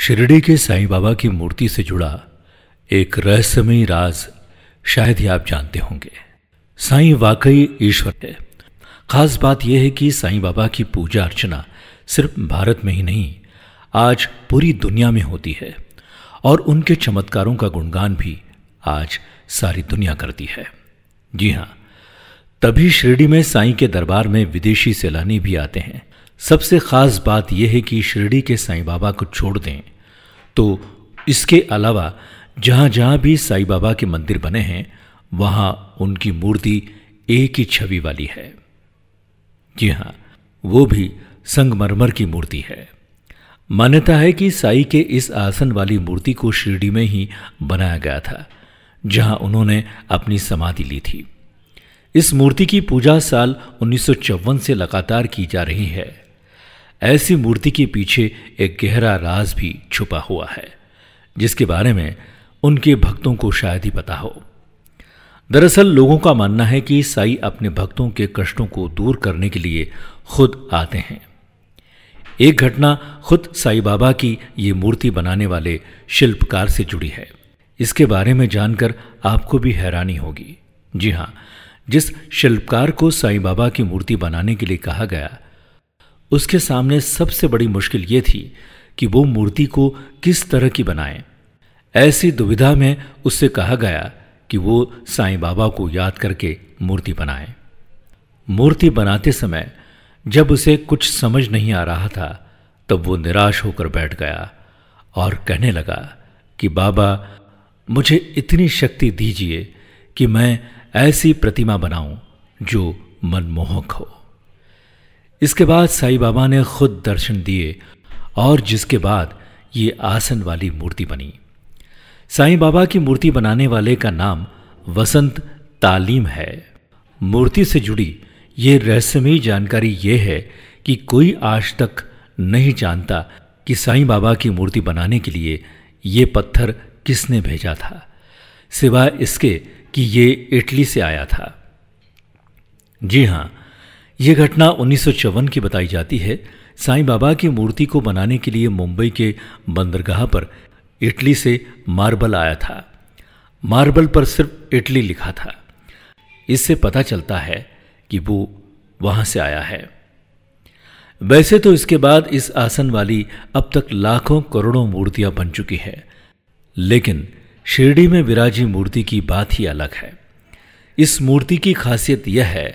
शिरडी के साईं बाबा की मूर्ति से जुड़ा एक रहस्यमयी राज शायद ही आप जानते होंगे। साईं वाकई ईश्वर है। खास बात यह है कि साईं बाबा की पूजा अर्चना सिर्फ भारत में ही नहीं, आज पूरी दुनिया में होती है और उनके चमत्कारों का गुणगान भी आज सारी दुनिया करती है। जी हाँ, तभी शिरडी में साईं के दरबार में विदेशी सैलानी भी आते हैं। सबसे खास बात यह है कि शिरडी के साईं बाबा को छोड़ दें तो इसके अलावा जहाँ जहाँ भी साईं बाबा के मंदिर बने हैं वहाँ उनकी मूर्ति एक ही छवि वाली है। जी हाँ, वो भी संगमरमर की मूर्ति है। मान्यता है कि साईं के इस आसन वाली मूर्ति को शिरडी में ही बनाया गया था, जहाँ उन्होंने अपनी समाधि ली थी। इस मूर्ति की पूजा साल 1954 से लगातार की जा रही है। ऐसी मूर्ति के पीछे एक गहरा राज भी छुपा हुआ है, जिसके बारे में उनके भक्तों को शायद ही पता हो। दरअसल लोगों का मानना है कि साईं अपने भक्तों के कष्टों को दूर करने के लिए खुद आते हैं। एक घटना खुद साईं बाबा की ये मूर्ति बनाने वाले शिल्पकार से जुड़ी है। इसके बारे में जानकर आपको भी हैरानी होगी। जी हाँ, जिस शिल्पकार को साईं बाबा की मूर्ति बनाने के लिए कहा गया, उसके सामने सबसे बड़ी मुश्किल ये थी कि वो मूर्ति को किस तरह की बनाए। ऐसी दुविधा में उससे कहा गया कि वो साईं बाबा को याद करके मूर्ति बनाए। मूर्ति बनाते समय जब उसे कुछ समझ नहीं आ रहा था, तब वो निराश होकर बैठ गया और कहने लगा कि बाबा, मुझे इतनी शक्ति दीजिए कि मैं ऐसी प्रतिमा बनाऊं जो मनमोहक हो। इसके बाद साईं बाबा ने खुद दर्शन दिए और जिसके बाद ये आसन वाली मूर्ति बनी। साईं बाबा की मूर्ति बनाने वाले का नाम वसंत तालीम है। मूर्ति से जुड़ी ये रहस्यमयी जानकारी ये है कि कोई आज तक नहीं जानता कि साईं बाबा की मूर्ति बनाने के लिए ये पत्थर किसने भेजा था, सिवाय इसके कि ये इटली से आया था। जी हाँ, ये घटना 1954 की बताई जाती है। साईं बाबा की मूर्ति को बनाने के लिए मुंबई के बंदरगाह पर इटली से मार्बल आया था। मार्बल पर सिर्फ इटली लिखा था। इससे पता चलता है कि वो वहां से आया है। वैसे तो इसके बाद इस आसन वाली अब तक लाखों करोड़ों मूर्तियां बन चुकी है, लेकिन शिरडी में विराजी मूर्ति की बात ही अलग है। इस मूर्ति की खासियत यह है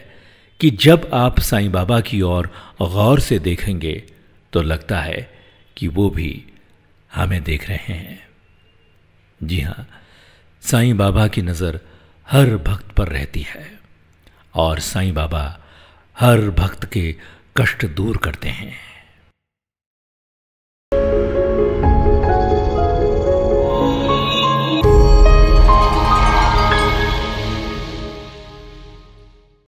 कि जब आप साईं बाबा की ओर गौर से देखेंगे तो लगता है कि वो भी हमें देख रहे हैं। जी हाँ, साईं बाबा की नज़र हर भक्त पर रहती है और साईं बाबा हर भक्त के कष्ट दूर करते हैं।